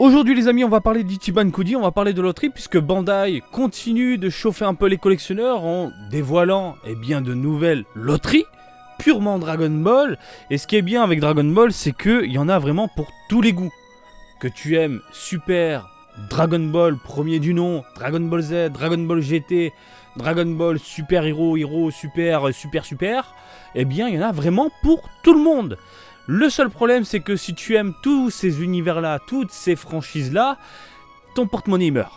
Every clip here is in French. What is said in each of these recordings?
Aujourd'hui les amis, on va parler d'Ichiban Kuji, on va parler de loterie puisque Bandai continue de chauffer un peu les collectionneurs en dévoilant de nouvelles loteries purement Dragon Ball. Et ce qui est bien avec Dragon Ball, c'est qu'il y en a vraiment pour tous les goûts. Que tu aimes Super, Dragon Ball premier du nom, Dragon Ball Z, Dragon Ball GT, Dragon Ball Super Hero, Super, eh bien il y en a vraiment pour tout le monde. Le seul problème, c'est que si tu aimes tous ces univers-là, toutes ces franchises-là, ton porte-monnaie il meurt.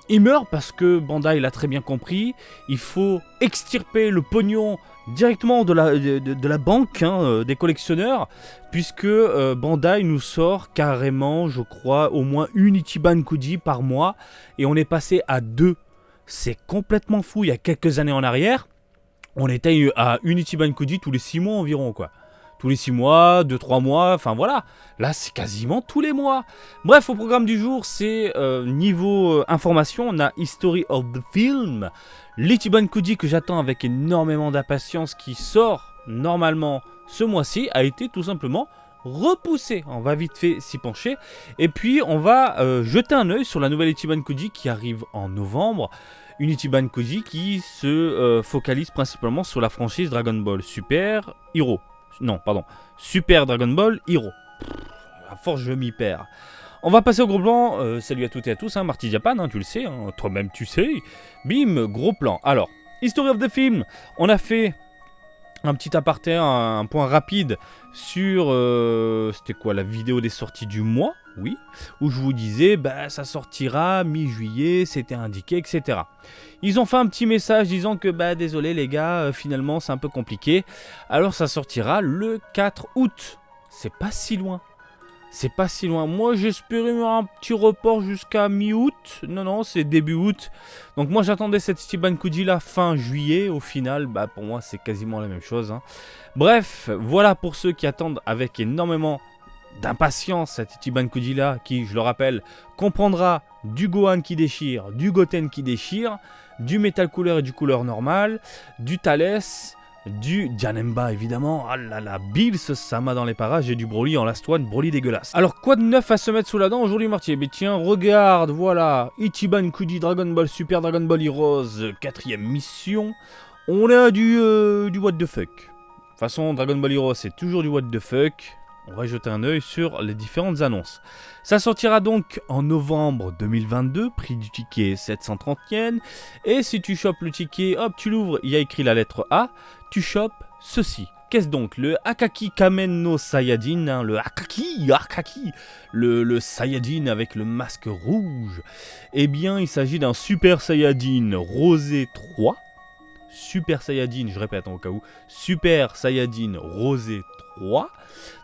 Il meurt parce que Bandai l'a très bien compris, il faut extirper le pognon directement de la banque des collectionneurs, puisque Bandai nous sort carrément, je crois, au moins une Ichiban Kuji par mois, et on est passé à 2. C'est complètement fou, il y a quelques années en arrière, on était à une Ichiban Kuji tous les 6 mois environ, quoi. Tous les 6 mois, 2-3 mois, enfin voilà. Là, c'est quasiment tous les mois. Bref, au programme du jour, c'est niveau information, on a History of the Film, l'Ichiban Kuji que j'attends avec énormément d'impatience, qui sort normalement ce mois-ci, a été tout simplement repoussé. On va vite fait s'y pencher. Et puis, on va jeter un œil sur la nouvelle Ichiban Kuji qui arrive en novembre. Une Ichiban Kuji qui se focalise principalement sur la franchise Dragon Ball Super Hero. Non, pardon. Super Dragon Ball Hero. À force, je m'y perds. On va passer au gros plan. Salut à toutes et à tous, Marty Japan, tu le sais, toi-même tu sais. Bim, gros plan. Alors, History of the Film, on a fait un petit aparté, un point rapide sur, c'était quoi, la vidéo des sorties du mois, oui, où je vous disais, ça sortira mi-juillet, c'était indiqué, etc. Ils ont fait un petit message disant que, désolé les gars, finalement c'est un peu compliqué. Alors ça sortira le 4 août, c'est pas si loin. C'est pas si loin. Moi, j'espérais un petit report jusqu'à mi-août. Non, c'est début août. Donc moi, j'attendais cette Ichiban Kuji là fin juillet. Au final, pour moi, c'est quasiment la même chose. Bref, voilà pour ceux qui attendent avec énormément d'impatience cette Ichiban Kuji là, qui, je le rappelle, comprendra du Gohan qui déchire, du Goten qui déchire, du Metal Cooler et du Cooler normal, du Thales, du Janemba évidemment, ah là là, Bills Sama dans les parages et du Broly en last one, Broly dégueulasse. Alors quoi de neuf à se mettre sous la dent aujourd'hui Marty? Tiens, regarde, voilà, Ichiban Kuji Dragon Ball Super Dragon Ball Heroes, 4ème mission, on a du what the fuck. De toute façon, Dragon Ball Heroes c'est toujours du what the fuck. On va jeter un œil sur les différentes annonces. Ça sortira donc en novembre 2022, prix du ticket 730 yens. Et si tu chopes le ticket, hop, tu l'ouvres, il y a écrit la lettre A, tu chopes ceci. Qu'est-ce donc? Le Akaki Kamen no Saiyajin, le Akaki, le Saiyajin avec le masque rouge. Eh bien, il s'agit d'un Super Saiyajin Rosé 3. Super Saiyajin, je répète au cas où, Super Saiyajin Rosé 3.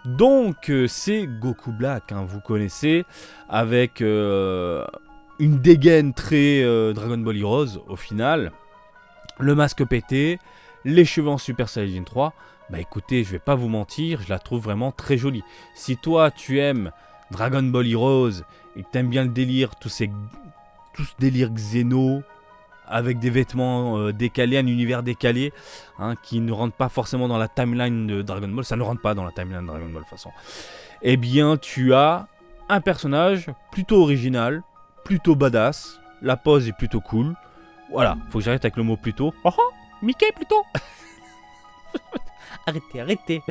Donc c'est Goku Black, vous connaissez, avec une dégaine très Dragon Ball Heroes au final, le masque pété, les cheveux en Super Saiyajin 3. Écoutez, je vais pas vous mentir, je la trouve vraiment très jolie. Si toi tu aimes Dragon Ball Heroes et que t'aimes bien le délire, tout ce délire Xeno, avec des vêtements décalés, un univers décalé, qui ne rentre pas forcément dans la timeline de Dragon Ball. Ça ne rentre pas dans la timeline de Dragon Ball de toute façon. Eh bien, tu as un personnage plutôt original, plutôt badass. La pose est plutôt cool. Voilà, faut que j'arrête avec le mot plutôt. Oh oh, Mickey plutôt. Arrêtez.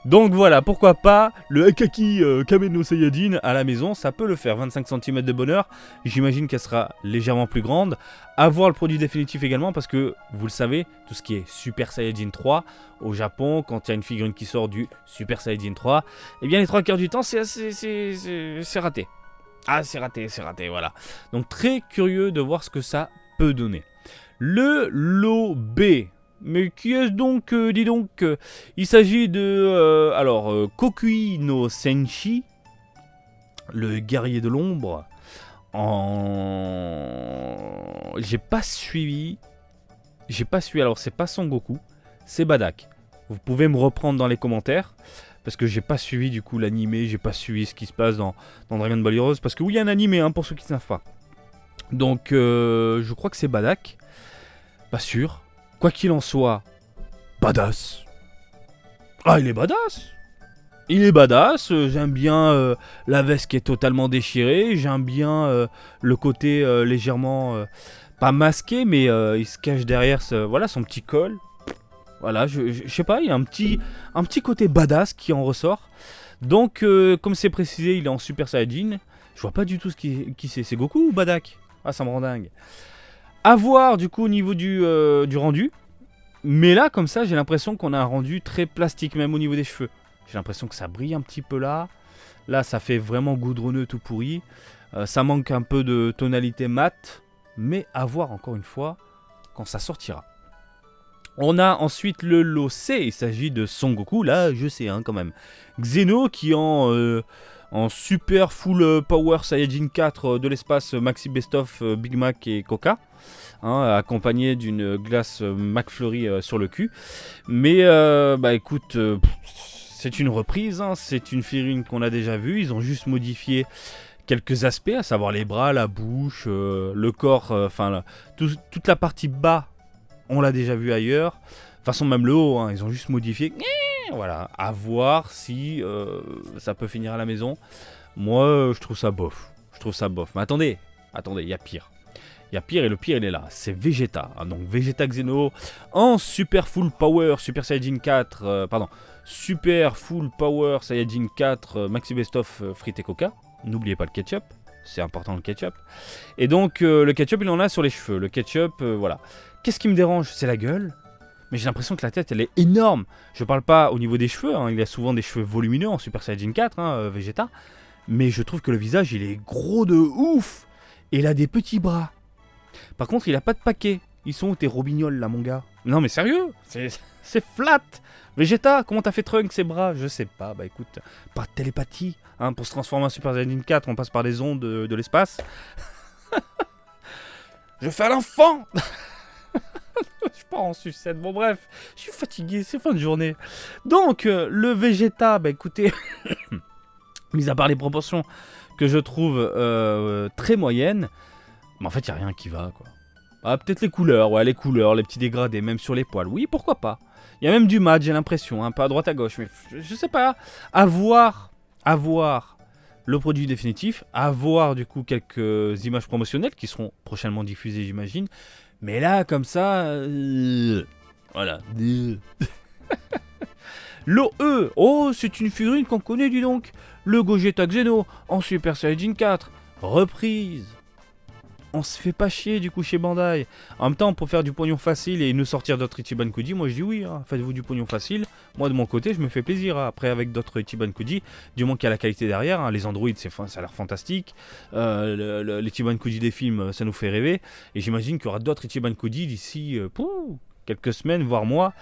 Donc voilà, pourquoi pas le Akaki Kamen no Saiyajin à la maison, ça peut le faire. 25 cm de bonheur, j'imagine qu'elle sera légèrement plus grande. À voir le produit définitif également, parce que vous le savez, tout ce qui est Super Saiyajin 3 au Japon, quand il y a une figurine qui sort du Super Saiyajin 3, eh bien les 3/4 du temps c'est raté. Ah, c'est raté, voilà. Donc très curieux de voir ce que ça peut donner. Le lot B. Mais qui est-ce donc, dis donc? Il s'agit de, Kokui no Senshi, le guerrier de l'ombre. J'ai pas suivi, alors c'est pas Son Goku, c'est Badak. Vous pouvez me reprendre dans les commentaires, parce que j'ai pas suivi du coup l'animé, j'ai pas suivi ce qui se passe dans Dragon Ball Heroes, parce que oui, il y a un animé, pour ceux qui ne savent pas. Donc, je crois que c'est Badak, pas sûr. Quoi qu'il en soit, badass. Ah, il est badass. Il est badass, j'aime bien la veste qui est totalement déchirée, j'aime bien le côté légèrement, pas masqué, mais il se cache derrière voilà, son petit col. Voilà, je sais pas, il y a un petit côté badass qui en ressort. Donc, comme c'est précisé, il est en Super Saiyajin. Je vois pas du tout qui c'est. C'est Goku ou Badak? Ah, ça me rend dingue. À voir du coup au niveau du rendu. Mais là, comme ça, j'ai l'impression qu'on a un rendu très plastique, même au niveau des cheveux. J'ai l'impression que ça brille un petit peu là. Là, ça fait vraiment goudronneux, tout pourri. Ça manque un peu de tonalité mat. Mais à voir encore une fois quand ça sortira. On a ensuite le lot C, il s'agit de Son Goku, là je sais quand même. Xeno qui en super full power Saiyajin 4 de l'espace Maxi Best of Big Mac et Coca. Accompagné d'une glace McFlurry sur le cul. Mais bah écoute, c'est une reprise, c'est une figurine qu'on a déjà vue, ils ont juste modifié quelques aspects, à savoir les bras, la bouche, le corps, toute la partie bas. On l'a déjà vu ailleurs. De toute façon, même le haut, ils ont juste modifié. Voilà, à voir si ça peut finir à la maison. Moi, je trouve ça bof. Mais attendez, il y a pire. Il y a pire et le pire, il est là. C'est Vegeta. Donc Vegeta Xeno en Super Full Power Super Saiyajin 4. Super Full Power Saiyajin 4 Maxi Best of Frites et Coca. N'oubliez pas le ketchup. C'est important le ketchup. Et donc le ketchup, il en a sur les cheveux. Le ketchup, voilà. Qu'est-ce qui me dérange? C'est la gueule. Mais j'ai l'impression que la tête, elle est énorme. Je parle pas au niveau des cheveux. Il a souvent des cheveux volumineux en Super Saiyajin 4, Vegeta. Mais je trouve que le visage, il est gros de ouf. Et il a des petits bras. Par contre, il a pas de paquet. Ils sont où tes robignoles, là, mon gars? Non, mais sérieux, c'est flat. Vegeta, comment t'as fait Trunks ses bras? Je sais pas. Bah écoute, par télépathie. Pour se transformer en Super Saiyajin 4, on passe par les ondes de l'espace. Je fais à l'enfant. Je pars en sucette. Bon bref, je suis fatigué, c'est fin de journée. Donc, le Vegeta, bah écoutez, mis à part les proportions que je trouve très moyennes, mais en fait, il n'y a rien qui va, quoi. Ah, peut-être les couleurs, les petits dégradés, même sur les poils. Oui, pourquoi pas. Il y a même du mat, j'ai l'impression, pas à droite à gauche, mais je sais pas. À voir le produit définitif, à voir du coup quelques images promotionnelles qui seront prochainement diffusées, j'imagine. Mais là, comme ça, voilà. L'OE, oh, c'est une figurine qu'on connaît, dis donc. Le Gogeta Xeno en Super Saiyajin 4, reprise. On se fait pas chier du coup chez Bandai. En même temps, pour faire du pognon facile et nous sortir d'autres Ichiban Kuji, moi je dis oui, faites-vous du pognon facile. Moi de mon côté, je me fais plaisir. Après, avec d'autres Ichiban Kuji, du moins qu'il y a la qualité derrière. Les androïdes, ça a l'air fantastique. Les Ichiban Kuji des films, ça nous fait rêver. Et j'imagine qu'il y aura d'autres Ichiban Kuji d'ici quelques semaines, voire mois.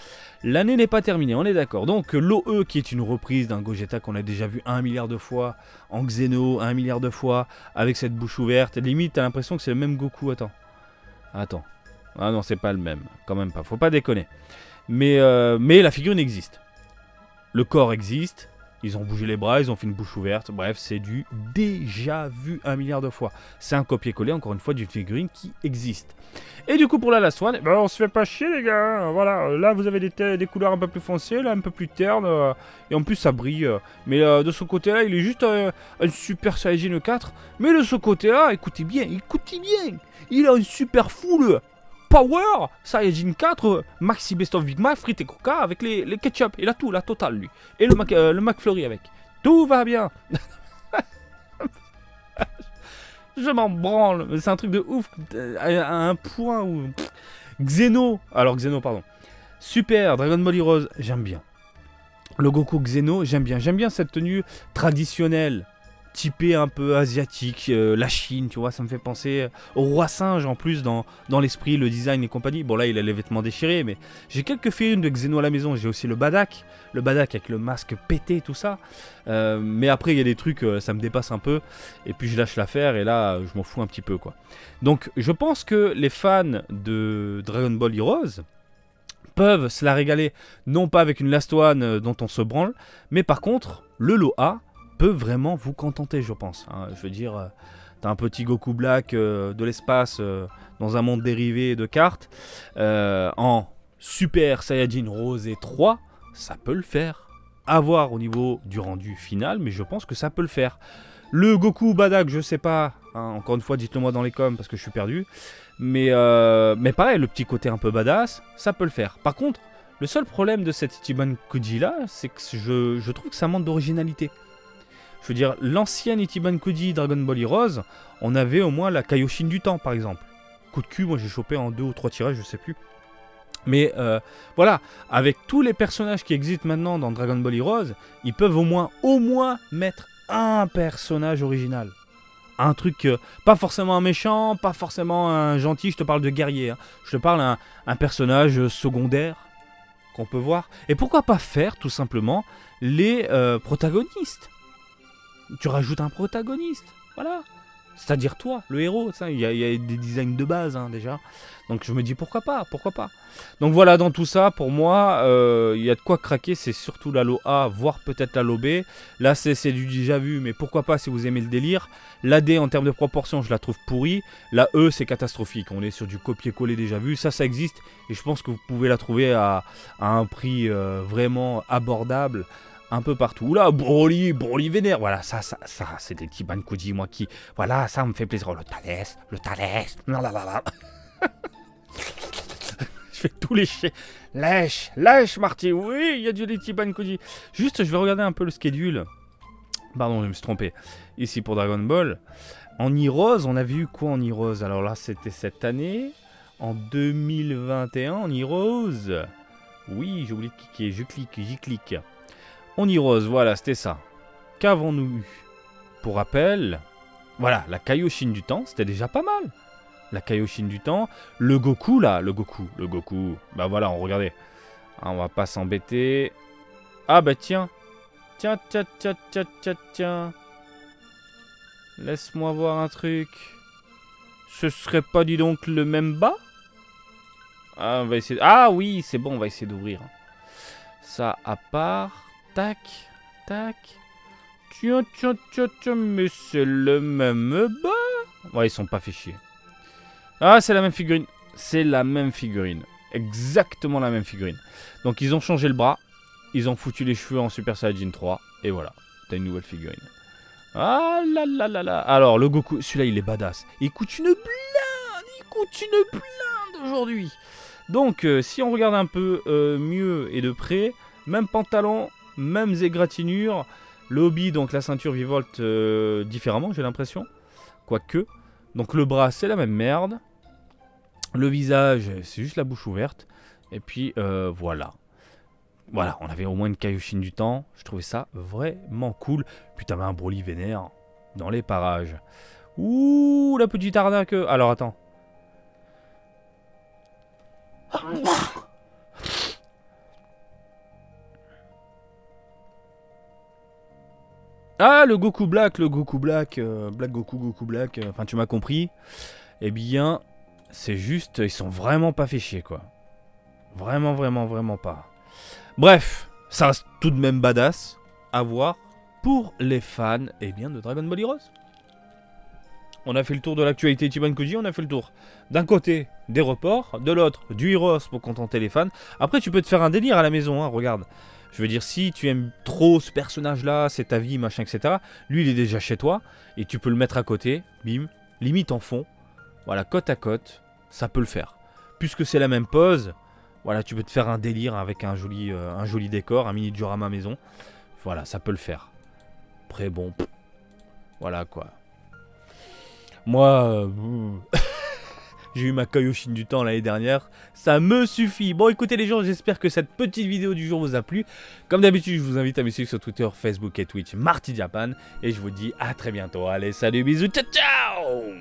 L'année n'est pas terminée, on est d'accord. Donc l'OE qui est une reprise d'un Gogeta qu'on a déjà vu 1 milliard de fois, en Xeno 1 milliard de fois, avec cette bouche ouverte. Limite, t'as l'impression que c'est le même Goku. Attends. Ah non, c'est pas le même. Quand même pas, faut pas déconner. Mais la figurine existe. Le corps existe. Ils ont bougé les bras, ils ont fait une bouche ouverte. Bref, c'est du déjà vu 1 milliard de fois. C'est un copier-coller, encore une fois, d'une figurine qui existe. Et du coup, pour la Last One, on se fait pas chier, les gars. Voilà, là, vous avez des couleurs un peu plus foncées, là, un peu plus ternes. Et en plus, ça brille. Mais de ce côté-là, il est juste un Super Saiyajin 4. Mais de ce côté-là, écoutez bien. Il a une super full Power Saiyajin 4 Maxi Best of Big Mac, frites et coca avec les ketchup. Il a tout, la totale lui. Et le McFlurry avec. Tout va bien. Je m'en branle. C'est un truc de ouf. À un point où... Xeno, pardon. Super, Dragon Ball Heroes, j'aime bien. Le Goku Xeno, j'aime bien. J'aime bien cette tenue traditionnelle. Typé un peu asiatique, la Chine, tu vois, ça me fait penser au roi singe en plus dans l'esprit, le design et compagnie. Bon là il a les vêtements déchirés, mais j'ai quelques figurines de Xeno à la maison. J'ai aussi le Badak avec le masque pété, tout ça. Mais après il y a des trucs, ça me dépasse un peu, et puis je lâche l'affaire et là je m'en fous un petit peu quoi. Donc je pense que les fans de Dragon Ball Heroes peuvent se la régaler, non pas avec une Last One dont on se branle, mais par contre le lot A peut vraiment vous contenter, je pense. Je veux dire, t'as un petit Goku Black de l'espace dans un monde dérivé de cartes en Super Saiyajin Rosé 3, ça peut le faire. À voir au niveau du rendu final, mais je pense que ça peut le faire. Le Goku Badak, je sais pas. Hein, encore une fois, dites-le moi dans les coms parce que je suis perdu. Mais pareil, le petit côté un peu badass, ça peut le faire. Par contre, le seul problème de cette Ichiban Kuji là, c'est que je trouve que ça manque d'originalité. Je veux dire, l'ancienne Ichiban Kuji Dragon Ball Heroes, on avait au moins la Kaioshin du temps, par exemple. Coup de cul, moi j'ai chopé en 2 ou 3 tirages, je sais plus. Mais voilà, avec tous les personnages qui existent maintenant dans Dragon Ball Heroes, ils peuvent au moins mettre un personnage original. Un truc, pas forcément un méchant, pas forcément un gentil, je te parle de guerrier. Hein. Je te parle un personnage secondaire qu'on peut voir. Et pourquoi pas faire tout simplement les protagonistes. Tu rajoutes un protagoniste, voilà. C'est-à-dire toi, le héros, il y a des designs de base hein, déjà. Donc je me dis pourquoi pas. Donc voilà, dans tout ça, pour moi, il y a de quoi craquer, c'est surtout la lot A, voire peut-être la lot B. Là c'est du déjà vu, mais pourquoi pas si vous aimez le délire. La D en termes de proportion, je la trouve pourrie. La E c'est catastrophique, on est sur du copier-coller déjà vu, ça existe. Et je pense que vous pouvez la trouver à un prix vraiment abordable. Un peu partout. Là, Broly vénère. Voilà, ça c'est des petits Bankuji, moi qui. Voilà, ça me fait plaisir. Oh, le Thalès. Blablabla. Je fais tous les chiens. Lèche, Marty. Oui, il y a du petits Bankuji. Juste, je vais regarder un peu le schedule. Pardon, je me suis trompé. Ici pour Dragon Ball. En Heroes, on avait eu quoi en Heroes? Alors là, c'était cette année. En 2021, en Heroes. Oui, j'ai oublié de cliquer. J'y clique. On Heroes, voilà, c'était ça. Qu'avons-nous eu? Pour rappel, voilà, la Kaioshin du temps, c'était déjà pas mal. La Kaioshin du temps. Le Goku, là, le Goku. Bah voilà, on regardait. Ah, on va pas s'embêter. Ah bah tiens. Tiens. Laisse-moi voir un truc. Ce serait pas, dis donc, le même bas? Ah, on va essayer... Ah oui, c'est bon, on va essayer d'ouvrir. Ça à part... Tac. Tiens, mais c'est le même bas. Ouais, ils sont pas fait chier. Ah, c'est la même figurine. Exactement la même figurine. Donc, ils ont changé le bras. Ils ont foutu les cheveux en Super Saiyajin 3. Et voilà, t'as une nouvelle figurine. Ah là là. Alors, le Goku, celui-là, il est badass. Il coûte une blinde aujourd'hui. Donc, si on regarde un peu mieux et de près, même pantalon... Mêmes égratignures, le hobby, donc la ceinture vivolte différemment, j'ai l'impression. Quoique. Donc le bras, c'est la même merde. Le visage, c'est juste la bouche ouverte. Et puis voilà. Voilà, on avait au moins une Kaioshin du temps. Je trouvais ça vraiment cool. Puis t'avais un Broly vénère dans les parages. Ouh, la petite arnaque. Alors attends. Ah, le Goku Black, Black Goku Black, enfin tu m'as compris. Eh bien, c'est juste, ils sont vraiment pas fait chier, quoi. Vraiment pas. Bref, ça reste tout de même badass à voir pour les fans de Dragon Ball Heroes. On a fait le tour de l'actualité Ichiban Kuji, on a fait le tour d'un côté des reports, de l'autre du Heroes pour contenter les fans. Après, tu peux te faire un délire à la maison, hein, regarde. Je veux dire, si tu aimes trop ce personnage-là, c'est ta vie, machin, etc. Lui, il est déjà chez toi. Et tu peux le mettre à côté. Bim. Limite en fond. Voilà, côte à côte. Ça peut le faire. Puisque c'est la même pose. Voilà, tu peux te faire un délire avec un joli décor. Un mini diorama maison. Voilà, ça peut le faire. Après, bon. Voilà, quoi. Moi... J'ai eu ma Kaioshin du temps l'année dernière. Ça me suffit. Bon, écoutez les gens, j'espère que cette petite vidéo du jour vous a plu. Comme d'habitude, je vous invite à me suivre sur Twitter, Facebook et Twitch, Marty Japan. Et je vous dis à très bientôt. Allez, salut, bisous, ciao, ciao!